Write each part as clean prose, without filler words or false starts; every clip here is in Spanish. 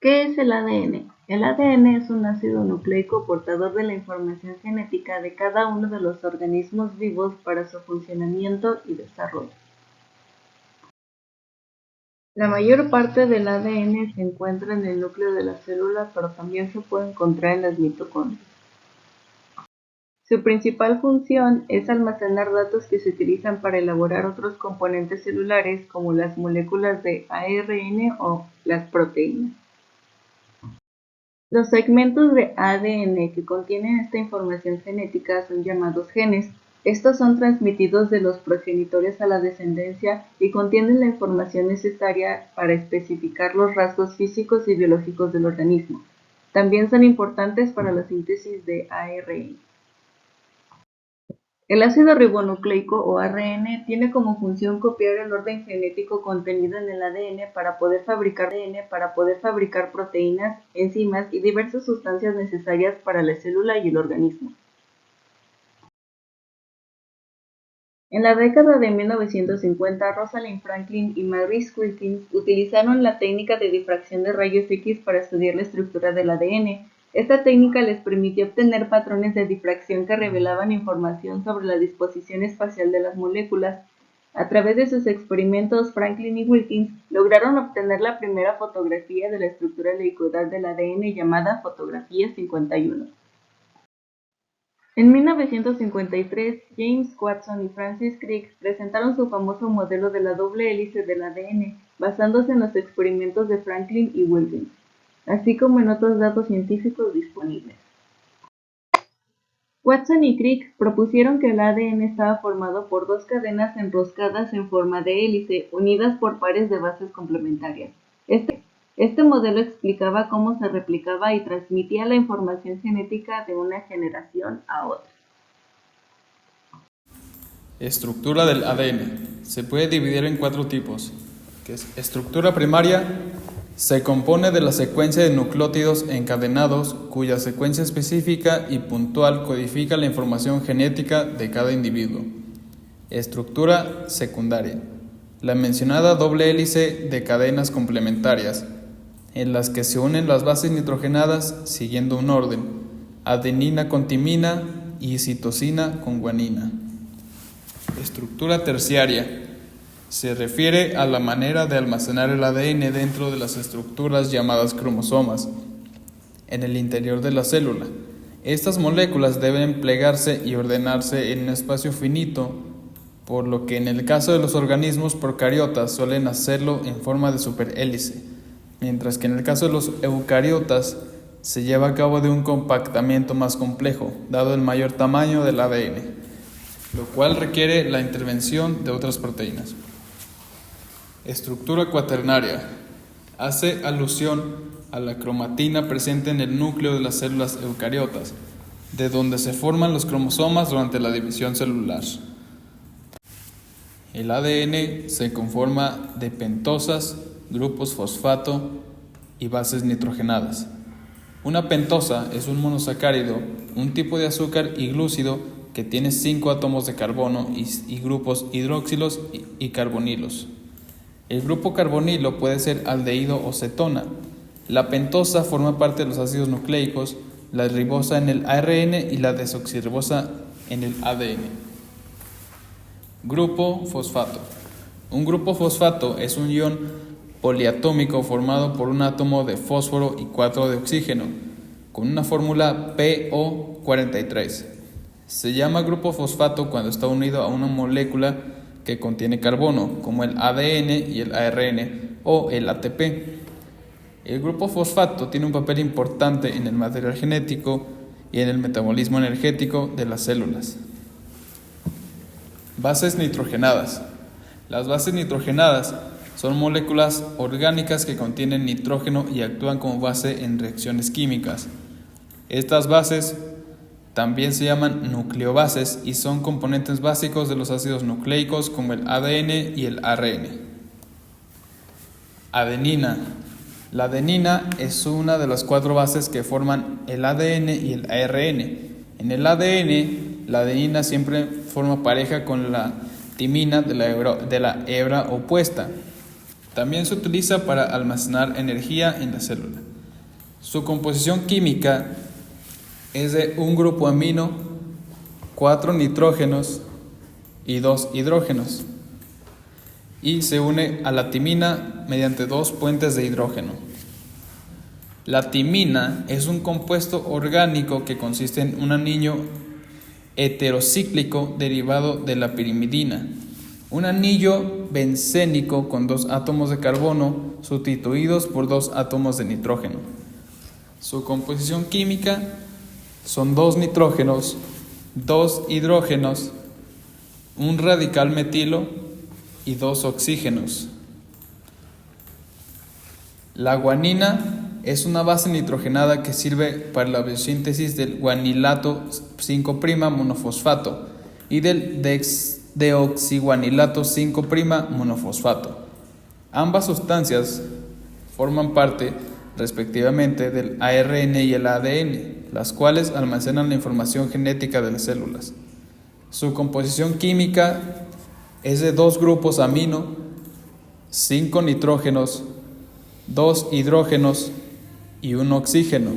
¿Qué es el ADN? El ADN es un ácido nucleico portador de la información genética de cada uno de los organismos vivos para su funcionamiento y desarrollo. La mayor parte del ADN se encuentra en el núcleo de la célula, pero también se puede encontrar en las mitocondrias. Su principal función es almacenar datos que se utilizan para elaborar otros componentes celulares como las moléculas de ARN o las proteínas. Los segmentos de ADN que contienen esta información genética son llamados genes. Estos son transmitidos de los progenitores a la descendencia y contienen la información necesaria para especificar los rasgos físicos y biológicos del organismo. También son importantes para la síntesis de ARN. El ácido ribonucleico o ARN tiene como función copiar el orden genético contenido en el ADN para poder fabricar proteínas, enzimas y diversas sustancias necesarias para la célula y el organismo. En la década de 1950, Rosalind Franklin y Maurice Wilkins utilizaron la técnica de difracción de rayos X para estudiar la estructura del ADN. Esta técnica les permitió obtener patrones de difracción que revelaban información sobre la disposición espacial de las moléculas. A través de sus experimentos, Franklin y Wilkins lograron obtener la primera fotografía de la estructura helicoidal del ADN llamada fotografía 51. En 1953, James Watson y Francis Crick presentaron su famoso modelo de la doble hélice del ADN, basándose en los experimentos de Franklin y Wilkins, así como en otros datos científicos disponibles. Watson y Crick propusieron que el ADN estaba formado por dos cadenas enroscadas en forma de hélice, unidas por pares de bases complementarias. Este modelo explicaba cómo se replicaba y transmitía la información genética de una generación a otra. Estructura del ADN. Se puede dividir en 4 tipos, que es estructura primaria. Se compone de la secuencia de nucleótidos encadenados, cuya secuencia específica y puntual codifica la información genética de cada individuo. Estructura secundaria. La mencionada doble hélice de cadenas complementarias, en las que se unen las bases nitrogenadas siguiendo un orden: adenina con timina y citosina con guanina. Estructura terciaria. Se refiere a la manera de almacenar el ADN dentro de las estructuras llamadas cromosomas, en el interior de la célula. Estas moléculas deben plegarse y ordenarse en un espacio finito, por lo que en el caso de los organismos procariotas suelen hacerlo en forma de superhélice, mientras que en el caso de los eucariotas se lleva a cabo de un compactamiento más complejo, dado el mayor tamaño del ADN, lo cual requiere la intervención de otras proteínas. Estructura cuaternaria. Hace alusión a la cromatina presente en el núcleo de las células eucariotas, de donde se forman los cromosomas durante la división celular. El ADN se conforma de pentosas, grupos fosfato y bases nitrogenadas. Una pentosa es un monosacárido, un tipo de azúcar y glúcido que tiene 5 átomos de carbono y grupos hidroxilos y carbonilos. El grupo carbonilo puede ser aldehído o cetona. La pentosa forma parte de los ácidos nucleicos, la ribosa en el ARN y la desoxirribosa en el ADN. Grupo fosfato. Un grupo fosfato es un ion poliatómico formado por un átomo de fósforo y 4 de oxígeno, con una fórmula PO43. Se llama grupo fosfato cuando está unido a una molécula que contiene carbono, como el ADN y el ARN o el ATP. El grupo fosfato tiene un papel importante en el material genético y en el metabolismo energético de las células. Bases nitrogenadas. Las bases nitrogenadas son moléculas orgánicas que contienen nitrógeno y actúan como base en reacciones químicas. Estas bases también se llaman nucleobases y son componentes básicos de los ácidos nucleicos como el ADN y el ARN. Adenina. La adenina es una de las 4 bases que forman el ADN y el ARN. En el ADN, la adenina siempre forma pareja con la timina de la hebra opuesta. También se utiliza para almacenar energía en la célula. Su composición química es de un grupo amino, 4 nitrógenos y 2 hidrógenos, y se une a la timina mediante 2 puentes de hidrógeno. La timina es un compuesto orgánico que consiste en un anillo heterocíclico derivado de la pirimidina, un anillo bencénico con 2 átomos de carbono sustituidos por 2 átomos de nitrógeno. Su composición química son 2 nitrógenos, 2 hidrógenos, un radical metilo y 2 oxígenos. La guanina es una base nitrogenada que sirve para la biosíntesis del guanilato 5' monofosfato y del deoxiguanilato 5' monofosfato. Ambas sustancias forman parte, respectivamente, del ARN y el ADN, las cuales almacenan la información genética de las células. Su composición química es de 2 grupos amino, 5 nitrógenos, 2 hidrógenos y 1 oxígeno.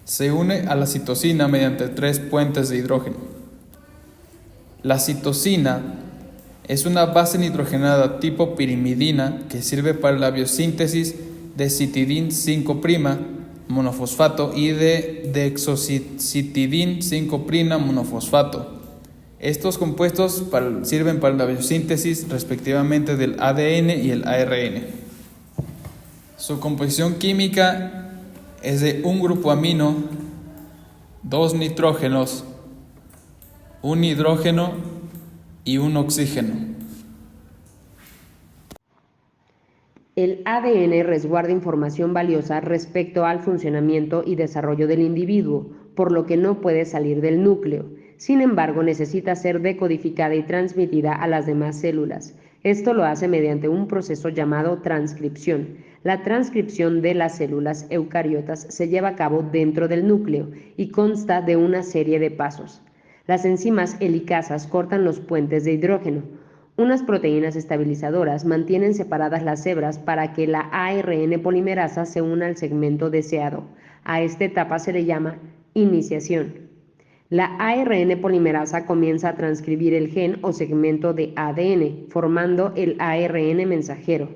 Se une a la citosina mediante 3 puentes de hidrógeno. La citosina es una base nitrogenada tipo pirimidina que sirve para la biosíntesis de citidin 5' monofosfato y de dexocitidin 5' monofosfato. Estos compuestos sirven para la biosíntesis respectivamente del ADN y el ARN. Su composición química es de un grupo amino, 2 nitrógenos, 1 hidrógeno y 1 oxígeno. El ADN resguarda información valiosa respecto al funcionamiento y desarrollo del individuo, por lo que no puede salir del núcleo. Sin embargo, necesita ser decodificada y transmitida a las demás células. Esto lo hace mediante un proceso llamado transcripción. La transcripción de las células eucariotas se lleva a cabo dentro del núcleo y consta de una serie de pasos. Las enzimas helicasas cortan los puentes de hidrógeno. Unas proteínas estabilizadoras mantienen separadas las hebras para que la ARN polimerasa se una al segmento deseado. A esta etapa se le llama iniciación. La ARN polimerasa comienza a transcribir el gen o segmento de ADN, formando el ARN mensajero.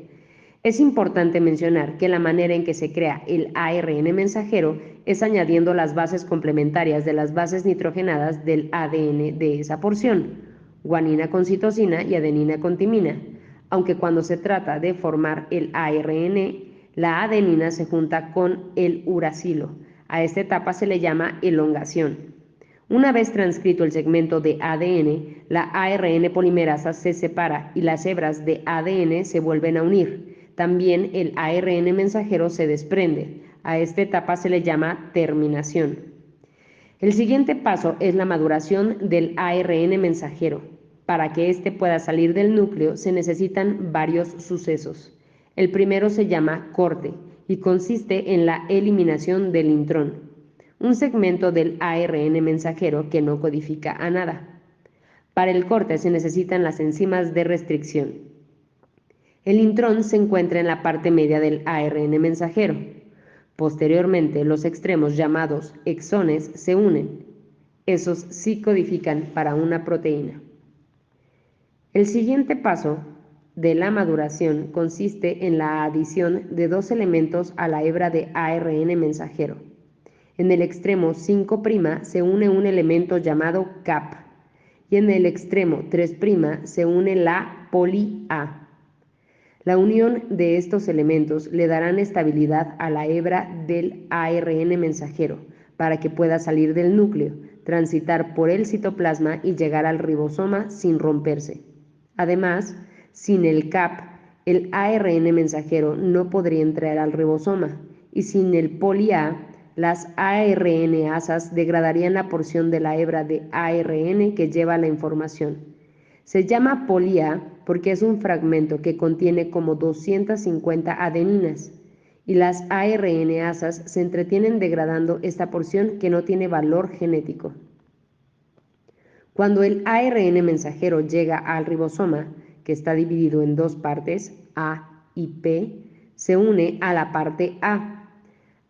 Es importante mencionar que la manera en que se crea el ARN mensajero es añadiendo las bases complementarias de las bases nitrogenadas del ADN de esa porción, guanina con citosina y adenina con timina, aunque cuando se trata de formar el ARN, la adenina se junta con el uracilo. A esta etapa se le llama elongación. Una vez transcrito el segmento de ADN, la ARN polimerasa se separa y las hebras de ADN se vuelven a unir. También el ARN mensajero se desprende. A esta etapa se le llama terminación. El siguiente paso es la maduración del ARN mensajero. Para que éste pueda salir del núcleo se necesitan varios sucesos. El primero se llama corte y consiste en la eliminación del intrón, un segmento del ARN mensajero que no codifica a nada. Para el corte se necesitan las enzimas de restricción. El intrón se encuentra en la parte media del ARN mensajero. Posteriormente, los extremos llamados exones se unen. Esos sí codifican para una proteína. El siguiente paso de la maduración consiste en la adición de 2 elementos a la hebra de ARN mensajero. En el extremo 5' se une un elemento llamado cap y en el extremo 3' se une la poli A. La unión de estos elementos le darán estabilidad a la hebra del ARN mensajero para que pueda salir del núcleo, transitar por el citoplasma y llegar al ribosoma sin romperse. Además, sin el cap, el ARN mensajero no podría entrar al ribosoma y sin el poli A, las ARNasas degradarían la porción de la hebra de ARN que lleva la información. Se llama poli A porque es un fragmento que contiene como 250 adeninas y las ARNasas se entretienen degradando esta porción que no tiene valor genético. Cuando el ARN mensajero llega al ribosoma, que está dividido en 2 partes, A y P, se une a la parte A.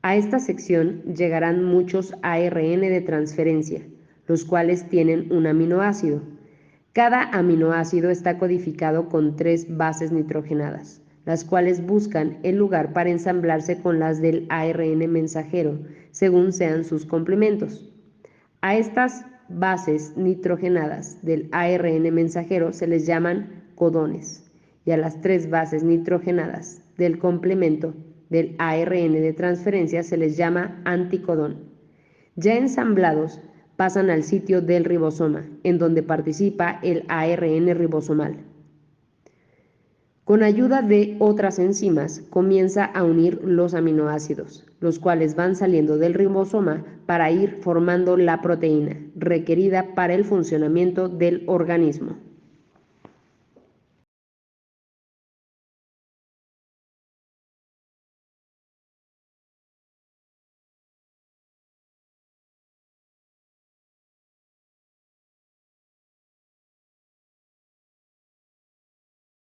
A esta sección llegarán muchos ARN de transferencia, los cuales tienen un aminoácido. Cada aminoácido está codificado con 3 bases nitrogenadas, las cuales buscan el lugar para ensamblarse con las del ARN mensajero, según sean sus complementos. A estas bases nitrogenadas del ARN mensajero se les llaman codones, y a las 3 bases nitrogenadas del complemento del ARN de transferencia se les llama anticodón. Ya ensamblados, pasan al sitio del ribosoma, en donde participa el ARN ribosomal. Con ayuda de otras enzimas, comienza a unir los aminoácidos, los cuales van saliendo del ribosoma para ir formando la proteína requerida para el funcionamiento del organismo.